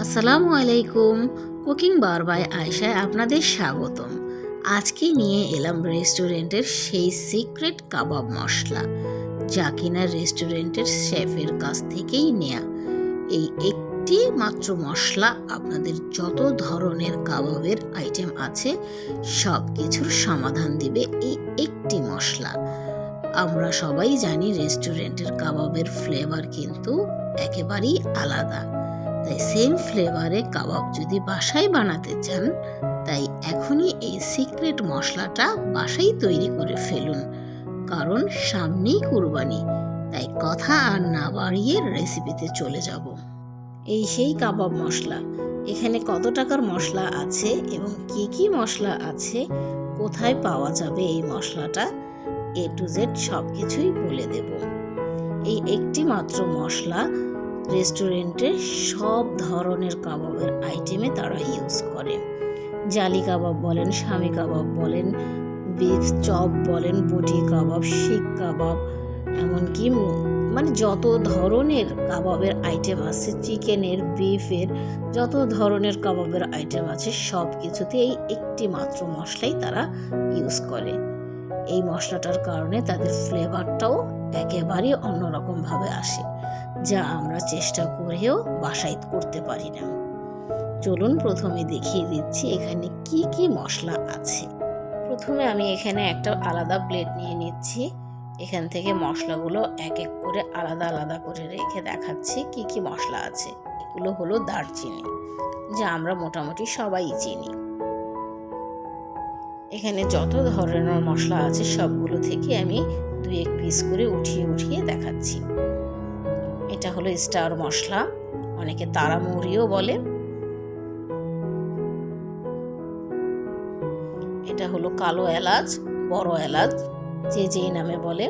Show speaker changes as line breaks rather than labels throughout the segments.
আসসালামু আলাইকুম। Cooking bar by আয়েশায় আপনাদের স্বাগতম। আজকে নিয়ে এলাম রেস্টুরেন্টের সেই সিক্রেট কাবাব মশলা, যা কিনা রেস্টুরেন্টের শেফের কাছ থেকেই নেয়া। এই একটি মাত্র মশলা আপনাদের যত ধরনের কাবাবের আইটেম আছে সব কিছুর সমাধান দিবে এই একটি মশলা। আমরা সবাই জানি রেস্টুরেন্টের কাবাবের ফ্লেভার কিন্তু একেবারেই আলাদা। তাই সেম ফ্লেভারে কাবাব যদি বাসায় বানাতে চান, তাই এখনই এই সিক্রেট মশলাটা বাসায় তৈরি করে ফেলুন, কারণ সামনেই কুরবানি। তাই কথা আর না বাড়িয়ে রেসিপিতে চলে যাব। এই সেই কাবাব মশলা। এখানে কত টাকার মশলা আছে এবং কি কি মশলা আছে, কোথায় পাওয়া যাবে এই মশলাটা, A to Z সব কিছুই বলে দেব। এই একটি মাত্র মশলা রেস্টুরেন্টে সব ধরনের কাবাবের আইটেমে তারা ইউজ করে। জালি কাবাব বলেন, শামি কাবাব বলেন, বিফ চপ বলেন, বুটি কাবাব, শিক কাবাব, এমনকি যত ধরনের কাবাবের আইটেম আছে, চিকেনের, বিফের, যত ধরনের কাবাবের আইটেম আছে সব কিছুতে এই একটি মাত্র মশলাই তারা ইউজ করে। এই মশলাটার কারণে তাদের ফ্লেভারটাও একেবারে অন্যরকমভাবে আসে, যা আমরা চেষ্টা করেও বাসায় করতে পারি না। চলুন প্রথমে দেখিয়ে দিচ্ছি এখানে কি কি মশলা আছে। প্রথমে আমি এখানে একটা আলাদা প্লেট নিয়ে নিচ্ছি। এখান থেকে মশলাগুলো এক এক করে আলাদা আলাদা করে রেখে দেখাচ্ছি কি কি মশলা আছে। এগুলো হলো দারচিনি, যা আমরা মোটামুটি সবাই চিনি। এখানে যত ধরনের মশলা আছে সবগুলো থেকে আমি 2-1 পিস করে উঠিয়ে দেখাচ্ছি। এটা হলো স্টার মশলা, অনেকে তারা মৌরিও বলে। এটা হলো কালো এলাচ, বড় এলাচ, যে যেই নামে বলে।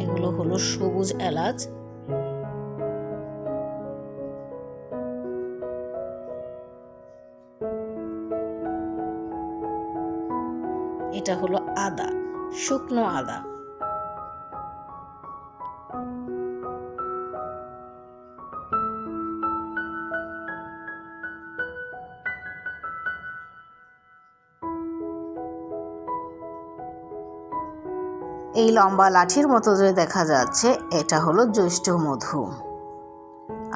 এগুলো হলো সবুজ এলাচ। এটা হলো আদা, শুকনো আদা। এই লম্বা লাঠির মতো যে দেখা যাচ্ছে এটা হলো জ্যৈষ্ঠ মধু।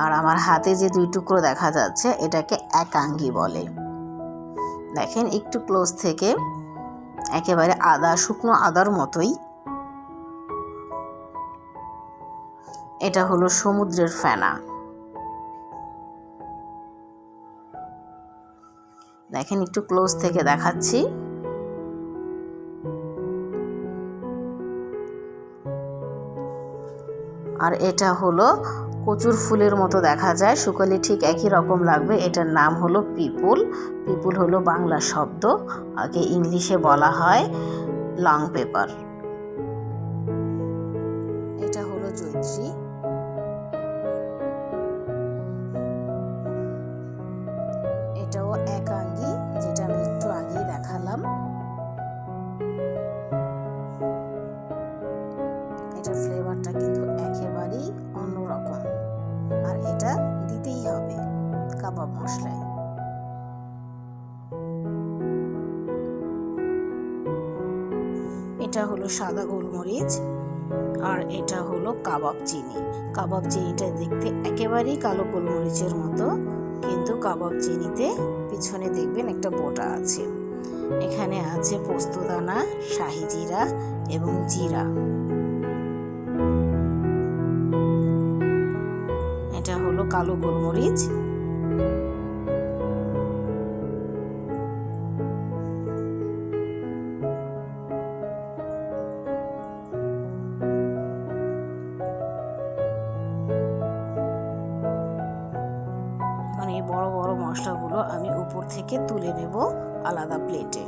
আর আমার হাতে যে 2 টুকরো দেখা যাচ্ছে এটাকে একাঙ্গি বলে। দেখেন একটু ক্লোজ থেকে, একেবারে আদা, শুকনো আদার মতোই। এটা হলো সমুদ্রের ফেনা। দেখেন একটু ক্লোজ থেকে দেখাচ্ছি। আর এটা হলো কচুর ফুলের মতো দেখা যায়, শুকালে ঠিক একই রকম লাগবে। এটার নাম হলো পিপুল। পিপুল হলো বাংলা শব্দ, আগে ইংলিশে বলা হয় লং পেপার। এটা হলো জয়িত্রী। এটাও একাঙ্গি, যেটা আমি একটু আগেই দেখালাম। এটার ফ্লেভারটা কিন্তু একেবারেই অন্যরকম, আর এটা দিতেই হবে কাবাব মশলায়। এটা হলো সাদা গোলমরিচ, আর এটা হলো কাবাব চিনি। কাবাব চিনিটা দেখতে একেবারেই কালো গোলমরিচের মতো, কিন্তু কাবাব চিনিতে পিছনে দেখবেন একটা বোটা আছে। এখানে আছে পোস্তদানা, শাহি জিরা এবং জিরা। এটা হলো কালো গোলমরিচ। বড় বড় মশলাগুলো আমি উপর থেকে তুলে নেব আলাদা প্লেটে।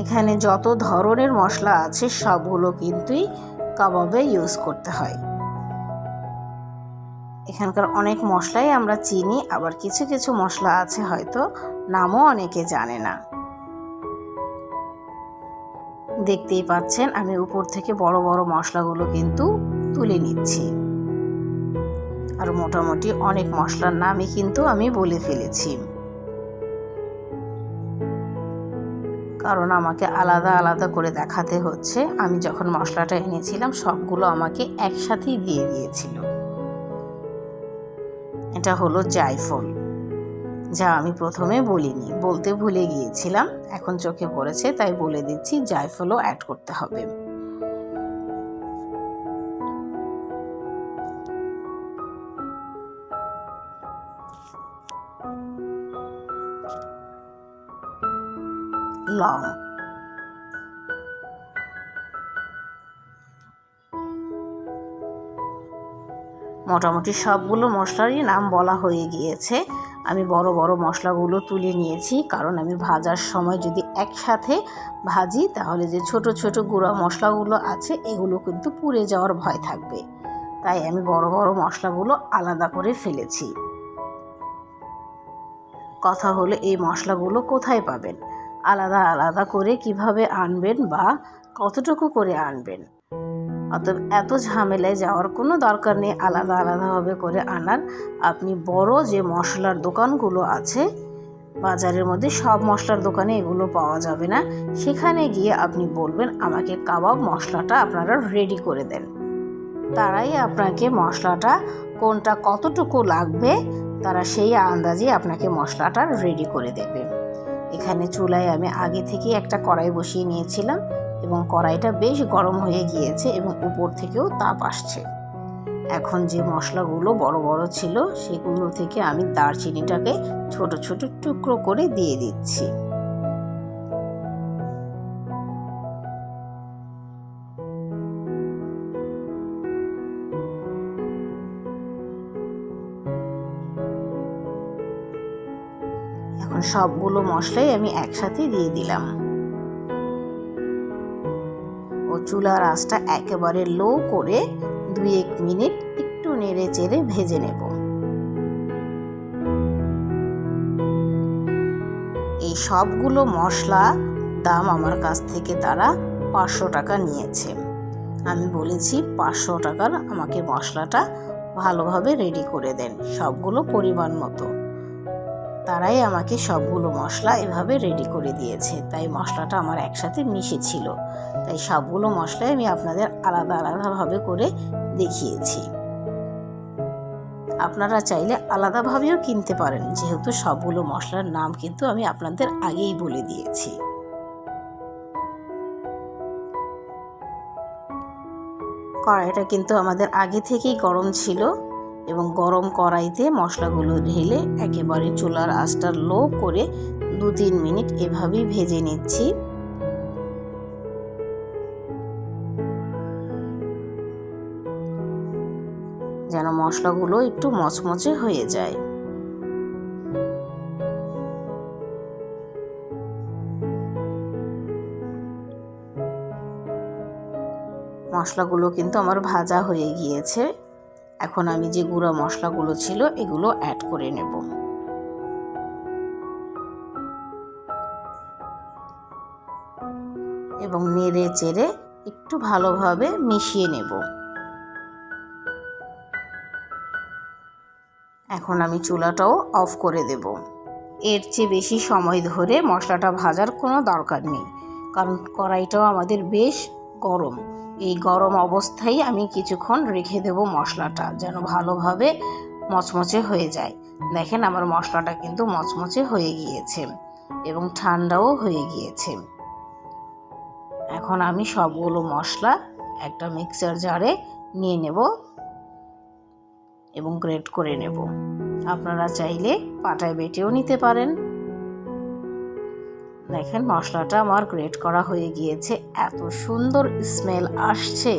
এখানে যত ধরনের মশলা আছে সবগুলো কিন্তু কাবাবে ইউজ করতে হয়। এখানকার অনেক মশলাই আমরা চিনি, আবার কিছু কিছু মশলা আছে হয়তো নামও অনেকে জানে না। দেখতেই পাচ্ছেন আমি উপর থেকে বড় বড় মশলাগুলো কিন্তু তুলে নিচ্ছি। আর মোটামুটি অনেক মশলার নামই কিন্তু আমি বলে ফেলেছি, কারণ আমাকে আলাদা আলাদা করে দেখাতে হচ্ছে। আমি যখন মশলাটা এনেছিলাম সবগুলো আমাকে একসাথেই দিয়ে দিয়েছিল। এটা হলো জায়ফল, যা আমি প্রথমে বলিনি, বলতে ভুলে গিয়েছিলাম, এখন চোখে পড়েছে তাই বলে দিচ্ছি, জায়ফলও অ্যাড করতে হবে। লং, মোটামুটি সবগুলো মশলারই নাম বলা হয়ে গিয়েছে। আমি বড় বড় মশলাগুলো তুলে নিয়েছি, কারণ আমি ভাজার সময় যদি একসাথে ভাজি তাহলে যে ছোট ছোট গুঁড়া মশলাগুলো আছে এগুলো কিন্তু পুড়ে যাওয়ার ভয় থাকবে, তাই আমি বড় বড় মশলাগুলো আলাদা করে ফেলেছি। কথা হলো এই মশলাগুলো কোথায় পাবেন, আলাদা আলাদা করে কিভাবে আনবেন বা কতটুকু করে আনবেন। অতএব এত ঝামেলায় যাওয়ার কোনো দরকার নেই আলাদা আলাদাভাবে করে আনার। আপনি বড় যে মশলার দোকানগুলো আছে বাজারের মধ্যে, সব মশলার দোকানে এগুলো পাওয়া যাবে না, সেখানে গিয়ে আপনি বলবেন আমাকে কাবাব মশলাটা আপনারা রেডি করে দেন। তারাই আপনাকে মশলাটা কোনটা কতটুকু লাগবে তারা সেই আন্দাজে আপনাকে মশলাটা রেডি করে দেবে। এখানে চুলায় আমি আগে থেকেই একটা কড়াই বসিয়ে নিয়েছিলাম এবং কড়াইটা বেশ গরম হয়ে গিয়েছে এবং উপর থেকেও তাপ আসছে। এখন যে মশলাগুলো বড় বড় ছিল সেগুলো থেকে আমি দারচিনিটাকে ছোট ছোট টুকরো করে দিয়ে দিচ্ছি। এখন সবগুলো মশলাই আমি একসাথে দিয়ে দিলাম ও চুলার আঁচটা একেবারে লো করে 2-1 মিনিট একটু নেড়ে চেড়ে ভেজে নেব। এই সবগুলো মশলা দাম আমার কাছ থেকে তারা 500 টাকা নিয়েছে। আমি বলেছি 500 টাকার আমাকে মশলাটা ভালোভাবে রেডি করে দেন, সবগুলো পরিমাণ মতো। তারাই আমাকে সবগুলো মশলা এভাবে রেডি করে দিয়েছে, তাই মশলাটা আমার একসাথে মিশেছিল, তাই সবগুলো মশলাই আমি আপনাদের আলাদা আলাদাভাবে করে দেখিয়েছি। আপনারা চাইলে আলাদাভাবেও কিনতে পারেন, যেহেতু সবগুলো মশলার নাম কিন্তু আমি আপনাদের আগেই বলে দিয়েছি। কড়াইটা কিন্তু আমাদের আগে থেকেই গরম ছিল এবং গরম কড়াইতে মশলাগুলো ঢেলে একেবারে চুলার আঁচটা লো করে 2-3 মিনিট এভাবেই ভেজে নিচ্ছি। যেন মশলাগুলো একটু মচমচে হয়ে যায়। মশলাগুলো কিন্তু আমার ভাজা হয়ে গিয়েছে। এখন আমি যে গুঁড়া মশলাগুলো ছিল এগুলো অ্যাড করে নেব এবং নেড়ে চেড়ে একটু ভালোভাবে মিশিয়ে নেব। এখন আমি চুলাটাও অফ করে দেব। এর চেয়ে বেশি সময় ধরে মশলাটা ভাজার কোনো দরকার নেই, কারণ কড়াইটাও আমাদের বেশ গরম। এই গরম অবস্থায় আমি কিছুক্ষণ রেখে দেব মশলাটা, যেন ভালোভাবে মচমচে হয়ে যায়। দেখেন আমার মশলাটা কিন্তু মচমচে হয়ে গিয়েছে এবং ঠান্ডাও হয়ে গিয়েছে। এখন আমি সবগুলো মশলা একটা মিক্সার জারে নিয়ে নেব এবং গ্রেট করে নেব। আপনারা চাইলে পাটায় বেটেও নিতে পারেন। দেখেন মশলাটা আমার গ্রেট করা হয়ে গিয়েছে, এত সুন্দর স্মেল আসছে।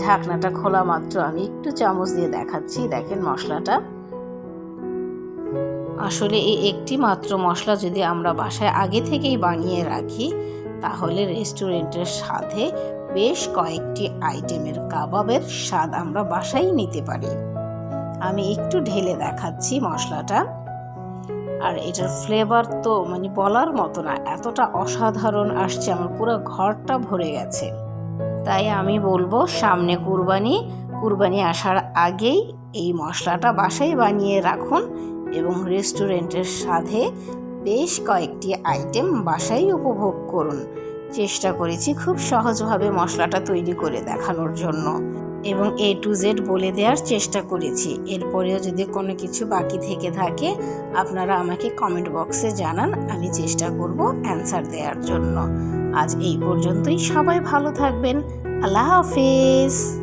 ঢাকনাটা খোলা মাত্র আমি একটু চামচ দিয়ে দেখাচ্ছি। দেখেন মশলাটা আসলে এই একটি মাত্র মশলা যদি আমরা বাসায় আগে থেকেই বানিয়ে রাখি তাহলে রেস্টুরেন্টের স্বাদে বেশ কয়েকটি আইটেমের কাবাবের স্বাদ আমরা বাসায় নিতে পারি। আমি একটু ঢেলে দেখাচ্ছি মশলাটা, আর এটার ফ্লেভার তো বলার মতো না, এতটা অসাধারণ আসছে, আমার পুরো ঘরটা ভরে গেছে। তাই আমি বলবো সামনে কুরবানি, কুরবানি আসার আগেই এই মশলাটা বাসায় বানিয়ে রাখুন এবং রেস্টুরেন্টের স্বাদে বেশ কয়েকটি আইটেম বাসায় উপভোগ করুন। চেষ্টা করেছি খুব সহজভাবে মশলাটা তৈরি করে দেখানোর জন্য এবং A to Z বলে দেওয়ার চেষ্টা করেছি। এরপরেও যদি কোনো কিছু বাকি থেকে থাকে আপনারা আমাকে কমেন্ট বক্সে জানান, আমি চেষ্টা করব অ্যান্সার দেওয়ার জন্য। আজ এই পর্যন্তই, সবাই ভালো থাকবেন। আল্লাহ হাফেজ।